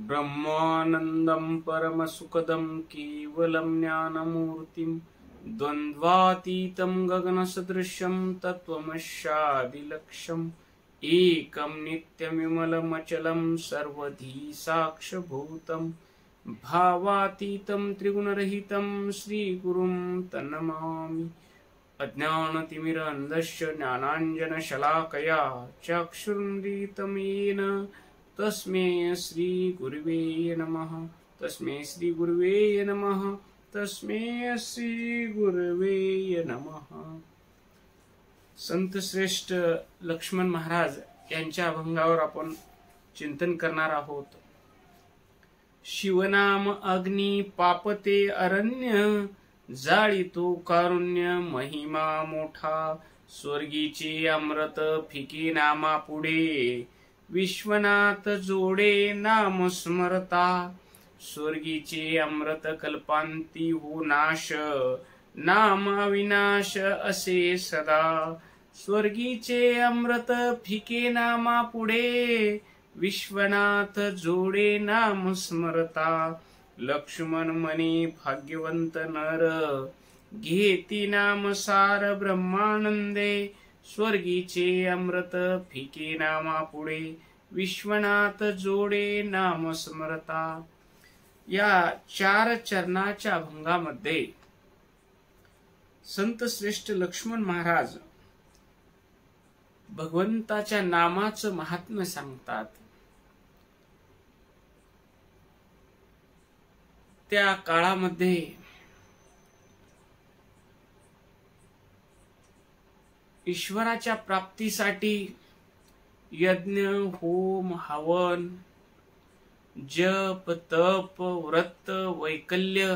ब्रह्मानन्दं परमसुखदं केवलं ज्ञानमूर्तिं द्वन्द्वातीतं गगनसदृशं तत्त्वमस्यादिलक्ष्यम् एकं नित्यमिमलमचलं सर्वधी साक्षभूतं भावातीतं त्रिगुणरहितं श्रीगुरुं तन्नमामि। अज्ञानतिमिरान्धस्य ज्ञानाञ्जनशलाकया चक्षुरुन्मीलितं येन तस्मै श्रीगुरुवे नमः। तस्मै श्रीगुरुवे नमः। तस्मै श्रीगुरुवे नमः। संत श्रेष्ठ लक्ष्मण महाराज यांच्या अभंगावर आपण चिंतन करणार आहोत। शिवनाम अग्नी पापते अरण्य, जाळीतो कारुण्य महिमा मोठा। स्वर्गीचे अमृत फिके नामा पुढे, विश्वनाथ जोडे नाम स्मरता। स्वर्गीचे अमृत कल्पांती हो नाश, नाम अविनाश असे सदा। स्वर्गीचे अमृत फिके नामा पुढे, विश्वनाथ जोडे नाम स्मरता। लक्ष्मण म्हणे भाग्यवंत नर, घेती नाम सार ब्रह्मानंदे। स्वर्गीचे अमृत फिके नामा पुढे, विश्वनाथ जोडे नाम स्मरता। या 4 चरणाच्या अभंगामध्ये संत श्रेष्ठ लक्ष्मण महाराज भगवंताच्या नामाचं महात्म्य सांगतात। त्या काळामध्ये ईश्वराच्या प्राप्तीसाठी यज्ञ होम हवन जप तप व्रत वैकल्य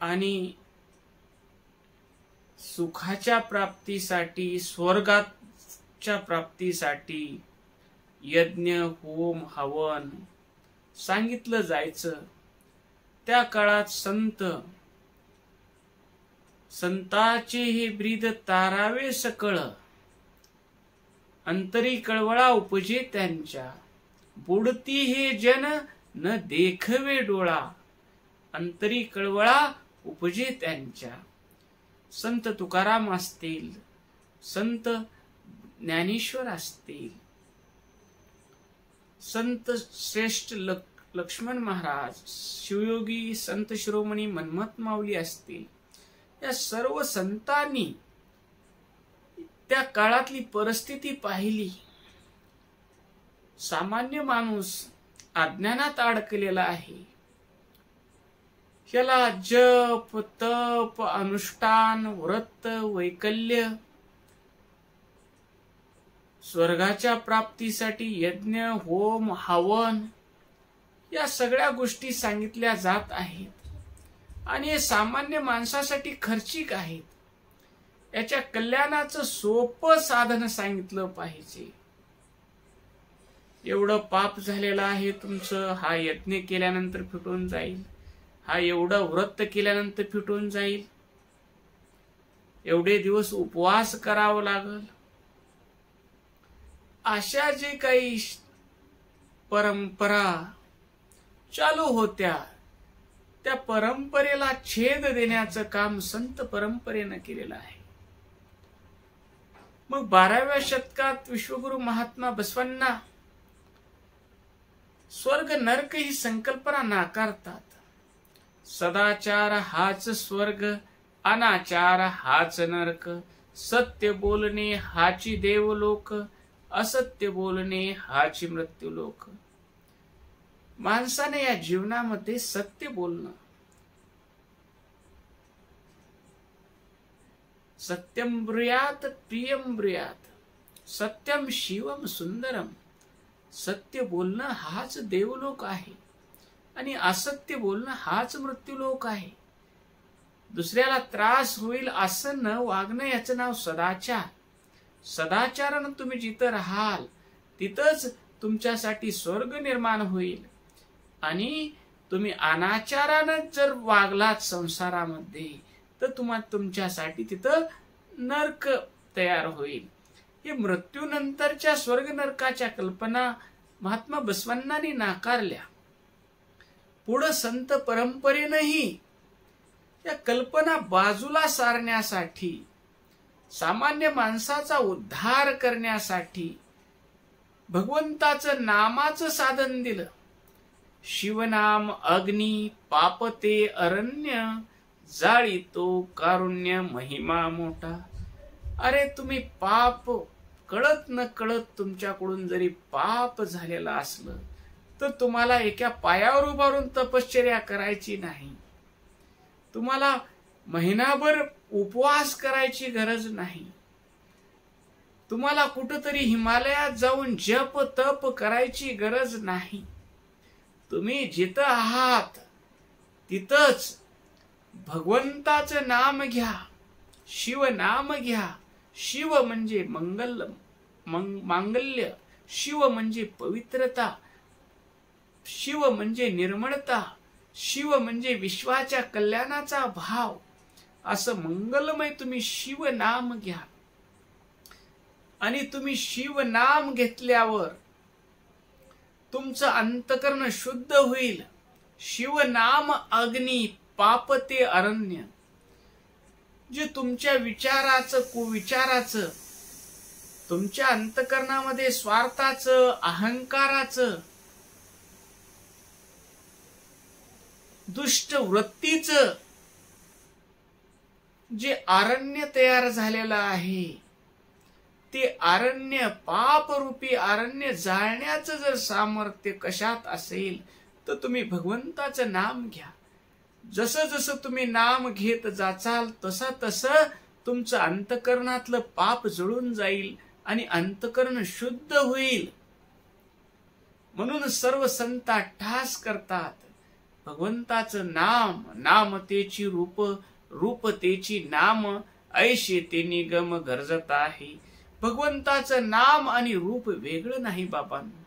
आणि सुखाच्या प्राप्तीसाठी स्वर्गाच्या प्राप्तीसाठी यज्ञ होम हवन सांगितलं जायचं। त्या काळात संताचे हे ब्रीद तारावे सकळ, अंतरी कळवळा उपजे त्यांच्या। बुडती हे जन न देखवे डोळा, अंतरी कळवळा उपजे त्यांच्या। संत तुकाराम असतील, संत ज्ञानेश्वर असतील, संत श्रेष्ठ लक्ष्मण महाराज, शिवयोगी संत शिरोमणी मन्मथ माऊली असतील, या सर्व संतांनी त्या काळातली परिस्थिती पाहिली। सामान्य माणूस अज्ञानात अडकलेला आहे। याला जप तप अनुष्ठान व्रत वैकल्य, स्वर्गाच्या प्राप्तीसाठी यज्ञ होम हवन या सगळ्या गोष्टी सांगितल्या जात आहेत आणि हे सामान्य माणसासाठी खर्चिक आहेत। याच्या कल्याणाचं सोपं साधन सांगितलं पाहिजे। एवढं पाप झालेलं आहे तुमचं, हा यज्ञ केल्यानंतर फिटून जाईल, हा एवढं व्रत केल्यानंतर फिटून जाईल, एवढे दिवस उपवास करावा लागल। अशा जे काही परंपरा चालू होत्या त्या परंपरेला छेद देण्याचं काम संत परंपरेनं केलेलं आहे। मग 12व्या शतकात विश्वगुरु महात्मा बसवांना स्वर्ग नरक ही संकल्पना नाकारतात। सदाचार हाच स्वर्ग, अनाचार हाच नरक। सत्य बोलणे हाची देवलोक, असत्य बोलणे हाची मृत्यूलोक। माणसाने या जीवनामध्ये सत्य बोलणं, सत्यम ब्रूयात प्रियम ब्रूयात, सत्यम शिवम सुंदरम। सत्य बोलणं हाच देवलोक आहे आणि असत्य बोलणं हाच मृत्यूलोक आहे। दुसऱ्याला त्रास होईल असं न वागणं याचं नाव सदाचार। सदाचारानं तुम्ही जिथं राहाल तिथंच तुमच्यासाठी स्वर्ग निर्माण होईल आणि तुम्ही अनाचारानं जर वागलात संसारामध्ये तर तुमच्यासाठी तिथं नरक तयार होईल। हे मृत्यूनंतरच्या स्वर्ग नरकाच्या कल्पना महात्मा बसवण्णांनी नाकारल्या. पुढं संत परंपरेनंही या कल्पना बाजूला सारण्यासाठी, सामान्य माणसाचा उद्धार करण्यासाठी भगवंताचं नामाचं साधन दिलं. शिवनाम अग्नी पापते अरण्य, जाळीतो कारुण्य महिमा मोठा. अरे तुम्ही पाप कळत न कळत तुमच्याकडून जरी पाप झालेलं असलं तर तुम्हाला एका पायावर उभारून तपश्चर्या करायची नाही. तुम्हाला महिनाभर उपवास करायची गरज नाही. तुम्हाला कुठंतरी हिमालयात जाऊन जप तप करायची गरज नाही. तुम्ही जिथं आहात तिथंच भगवंताचं नाम घ्या, शिव नाम घ्या. शिव म्हणजे मांगल्य, शिव म्हणजे पवित्रता, शिव म्हणजे निर्मळता, शिव म्हणजे विश्वाच्या कल्याणाचा भाव. असं मंगलमय तुम्ही शिव नाम घ्या. आणि तुम्ही शिव नाम घेतल्यावर तुमचं अंतकरण शुद्ध होईल. शिव नाम अग्नी पापते अरण्य. जे तुमच्या विचाराचं कुविचाराचं, तुमच्या अंतकरणामध्ये स्वार्थाचं अहंकाराचं दुष्ट वृत्तीचं जे अरण्य तयार झालेलं आहे, ते अरण्य पापरूपी अरण्य जाळण्याचं जर सामर्थ्य कशात असेल तर तुम्ही भगवंताचं नाम घ्या. जसं जसं तुम्ही नाम घेत जाचाल तसं तसं तुमचं अंतकरणातलं पाप जळून जाईल आणि अंतकरण शुद्ध होईल. म्हणून सर्व संत ठास करतात भगवंताचं नाम, नाम तेची रूप, रूप तेची नाम, ऐशे ते निगम गरजत आहे. भगवंताचं नाम आणि रूप वेगळं नाही बाबांनो.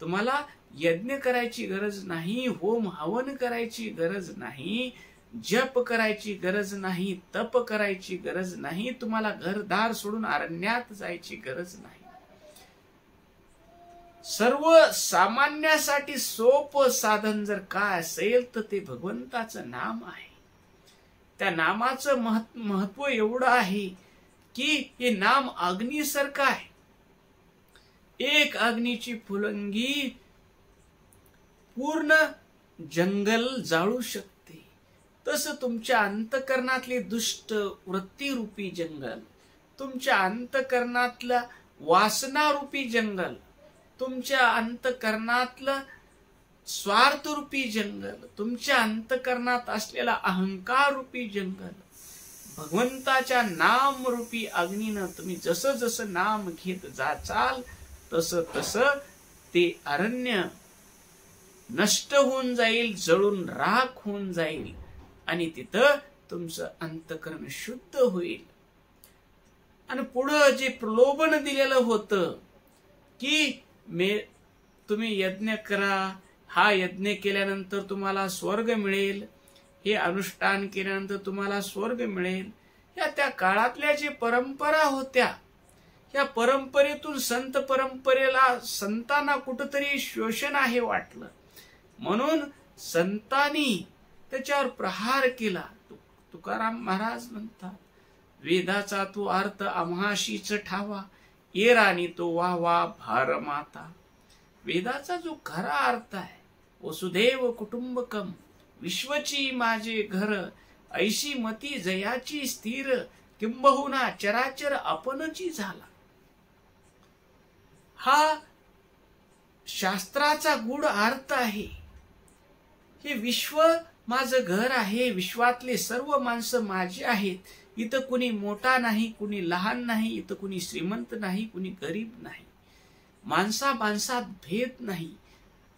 तुम्हाला यज्ञ करायची गरज नाही, होम हवन करायची गरज नाही, जप करायची गरज नाही, तप करायची गरज नाही, तुम्हाला घरदार सोडून अरण्यात जायची गरज नाही. सर्व सामान्यासाठी सोपं साधन जर काय असेल तर ते भगवंताचं नाम आहे. त्या नामाचं महत्व एवढं आहे की हे नाम अग्नीसारखं आहे. एक अग्नीची फुलंगी पूर्ण जंगल जाळू शकते. तसं तुमच्या अंतकरणातले दुष्ट वृत्तीरूपी जंगल, तुमच्या अंतकरणातलं वासनारूपी जंगल, तुमच्या अंतकरणातलं स्वार्थरूपी जंगल, तुमच्या अंतकरणात असलेला अहंकाररूपी जंगल, भगवंताच्या नामरूपी अग्नीनं तुम्ही जसं जसं नाम घेत जाचाल तसं तसं ते अरण्य नष्ट होऊन जाईल, जळून राख होऊन जाईल आणि तिथं तुमचं अंतकरण शुद्ध होईल. आणि पुढं जे प्रलोभन दिलेलं होतं की तुम्ही यज्ञ करा, हा यज्ञ केल्यानंतर तुम्हाला स्वर्ग मिळेल, हे अनुष्ठान केल्यानंतर तुम्हाला स्वर्ग मिळेल, या त्या काळातल्या जे परंपरा होत्या, या परंपरेतून संत परंपरेला संतांना कुठंतरी शोषण आहे वाटलं, म्हणून संतांनी त्याच्यावर प्रहार केला. तुकाराम महाराज म्हणतात, वेदाचा तो अर्थ आम्हाशीच ठावा, येरानी तो वाहवा भार माता. वेदाचा जो खरा अर्थ आहे, वसुधैव कुटुंबकम, विश्वची माझे घर, ऐशी मती जयाची स्थिर, किंबहुना चराचर आपणची झाला. हा शास्त्राचा गूढ अर्थ आहे. हे विश्व माझं घर आहे, विश्वातले सर्व माणसं माझे आहेत. इथं कुणी मोठा नाही, कुणी लहान नाही, इथं कुणी श्रीमंत नाही, कुणी गरीब नाही, माणसा माणसात भेद नाही.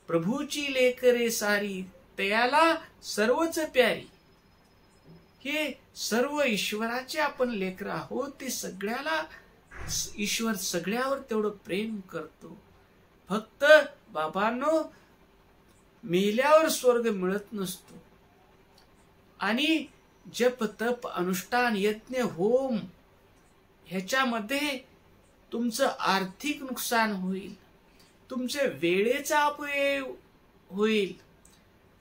प्रभूची लेकरे सारी, तयाला सर्वच प्यारी. हे सर्व ईश्वराचे आपण लेकर आहोत. ते सगळ्याला ईश्वर सगळ्यावर तेवढं प्रेम करतो. फक्त बाबांनो, मेल्यावर स्वर्ग मिळत नसतो. आणि जप तप अनुष्ठान यज्ञ होम ह्याच्यामध्ये तुमचं आर्थिक नुकसान होईल, तुमच्या वेळेचा अपव्यय होईल.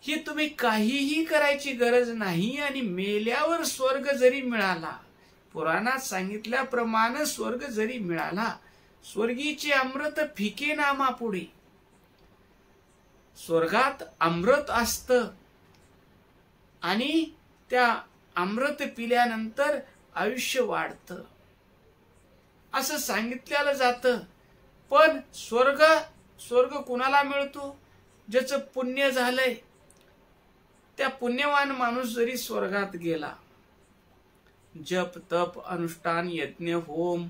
ही तुम्ही काहीही करायची गरज नाही. आणि मेल्यावर स्वर्ग जरी मिळाला, पुराणात सांगितल्याप्रमाणे स्वर्ग जरी मिळाला, स्वर्गीचे अमृत फिके नामापुढे. स्वर्गात अमृत असतं आणि त्या अमृत पिल्यानंतर आयुष्य वाढतं असं सांगितलेलं जातं. पण स्वर्ग कुणाला मिळतो? ज्याचं पुण्य झालंय. त्या पुण्यवान माणूस जरी स्वर्गात गेला, जप तप अनुष्ठान यज्ञ होम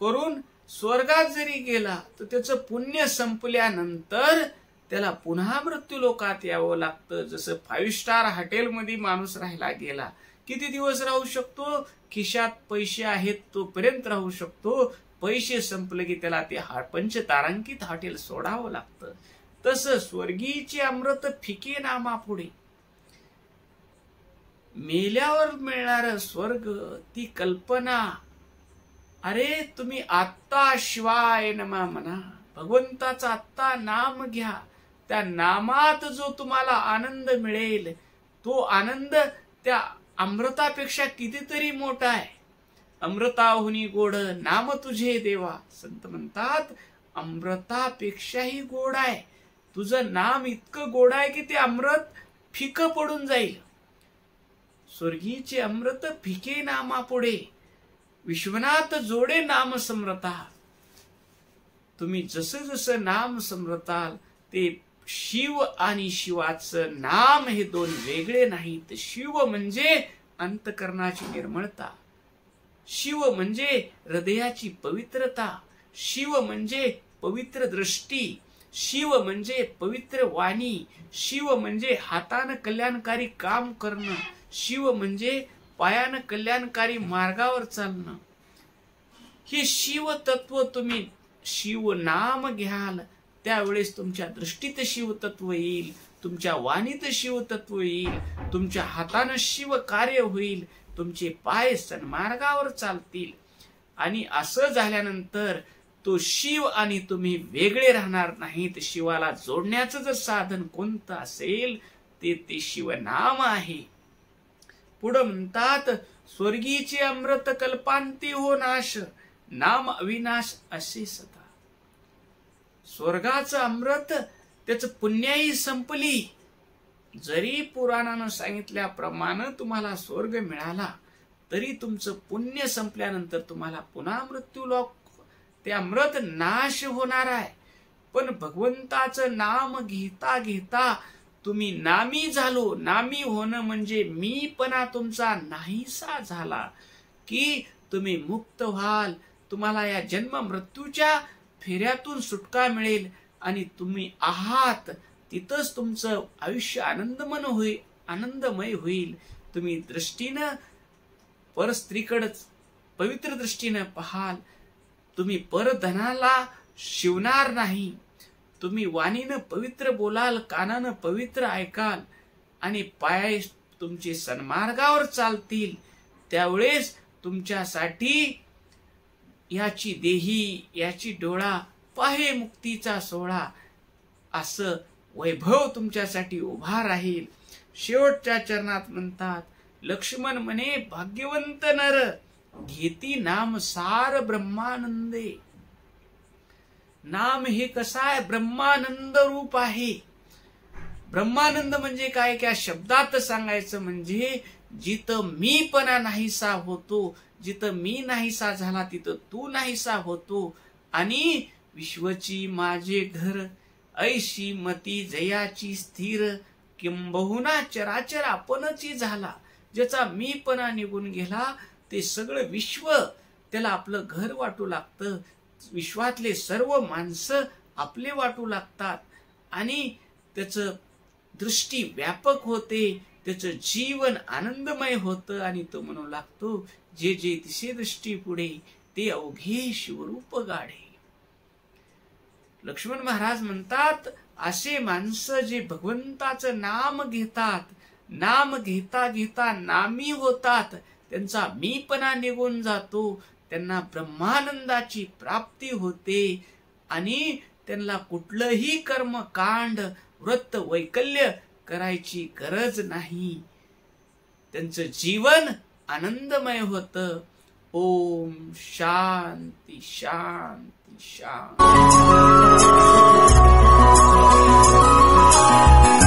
करून स्वर्गात जरी गेला, तर त्याचं पुण्य संपल्यानंतर त्याला पुन्हा मृत्यू लोकात यावं लागतं. जसं 5 स्टार हॉटेलमध्ये माणूस राहायला गेला, किती दिवस राहू शकतो? खिशात पैसे आहेत तोपर्यंत राहू शकतो. पैसे संपले की त्याला ते 5 तारांकित हॉटेल सोडावं लागतं. तसं स्वर्गीचे अमृत फिके नामापुढे. मेल्यावर मिळणार स्वर्ग, ती कल्पना. अरे तुम्ही आत्ता शिवाय नमा म्हणा, भगवंताचा आत्ता नाम घ्या. त्या नामात जो तुम्हाला आनंद मिळेल, तो आनंद त्या अमृतापेक्षा कितीतरी मोठा आहे. अमृताहुनी गोड नाम तुझे देवा. संत म्हणतात अमृतापेक्षाही गोड आहे तुझं नाम. इतकं गोड आहे की ते अमृत फिकं पडून जाईल. स्वर्गीचे अमृत फिके नामापुढे. विश्वनाथ जोडे नाम समरता. तुम्ही जसं जसं नाम समरताल, ते शिव आणि शिवाचं नाम हे दोन वेगळे नाहीत. शिव म्हणजे अंतकरणाची निर्मळता, शिव म्हणजे हृदयाची पवित्रता, शिव म्हणजे पवित्र दृष्टी, शिव म्हणजे पवित्र वाणी, शिव म्हणजे हातानं कल्याणकारी काम करणं, शिव म्हणजे पायानं कल्याणकारी मार्गावर चालणं. हे शिव तत्व तुम्ही शिव नाम घ्याल, त्यावेळेस तुमच्या दृष्टीत शिव तत्व येईल, तुमच्या वाणीत शिव तत्व येईल, तुमच्या हातानं शिव कार्य होईल, तुमचे पाय सन्मार्गावर चालतील. आणि असं झाल्यानंतर तो शिव आणि तुम्ही वेगळे राहणार नाहीत. शिवाला जोडण्याचं जर साधन कोणतं असेल ते शिवनाम आहे. पुढे म्हणतात स्वर्गीचे अमृत कल्पांती हो नाश, नाम अविनाश असे सदा. स्वर्गाचं अमृत त्याचं पुण्याही संपली. जरी पुराणानं सांगितल्याप्रमाणे तुम्हाला स्वर्ग मिळाला, तरी तुमचं पुण्य संपल्यानंतर तुम्हाला पुन्हा मृत्यू लोक, ते अमृत नाश होणार आहे. पण भगवंताचं नाम घेता घेता तुम्ही नामी झालो. नामी होणं म्हणजे मीपणा तुमचा नाहीसा झाला की तुम्ही मुक्त व्हाल. तुम्हाला या जन्म मृत्यूच्या फेऱ्यातून सुटका मिळेल आणि तुम्ही आहात तिथंच तुमचं आयुष्य आनंदमय होईल. तुम्ही दृष्टीनं परस्त्रीकडे पवित्र दृष्टीनं पाहाल. तुम्ही परधनाला शिवणार नाही. तुम्ही वाणीनं पवित्र बोलाल, कानानं पवित्र ऐकाल आणि पाय तुमचे सन्मार्गावर चालतील. त्यावेळेस तुमच्यासाठी याची देही याची डोळा पाहे मुक्तीचा सोहळा असं वैभव तुमच्यासाठी उभा राहील. शेवटच्या चरणात म्हणतात लक्ष्मण म्हणे भाग्यवंत नर, घेती नाम सार ब्रह्मानंदे. नाम हे कसं आहे? ब्रह्मानंद रूप आहे. ब्रह्मानंद म्हणजे काय? त्या शब्दात सांगायचं म्हणजे जिथं मीपणा नाहीसा होतो, जिथं मी नाहीसा झाला तिथं तू नाहीसा होतो. आणि विश्वची माझे घर, ऐशी मती जयाची स्थिर, किंबहुना चराचर आपणची झाला. ज्याचा मीपणा निघून गेला ते सगळं विश्व त्याला आपलं घर वाटू लागतं. विश्वातले सर्व माणसं आपले वाटू लागतात आणि त्याचं दृष्टी व्यापक होते, त्याचं जीवन आनंदमय होतं. आणि तो म्हणू लागतो जे जे दिसे दृष्टी पुढे, ते अवघे शिवरूप गाढे. लक्ष्मण महाराज म्हणतात असे माणसं जे भगवंताचं नाम घेतात, नाम घेता घेता नामी होतात, त्यांचा मीपणा निघून जातो, त्यांना ब्रह्मानंदाची प्राप्ती होते आणि त्यांना कुठलंही कर्मकांड व्रत वैकल्य करायची गरज नाही. त्यांचं जीवन आनंदमय होतं. ओम शांती शांती शांती.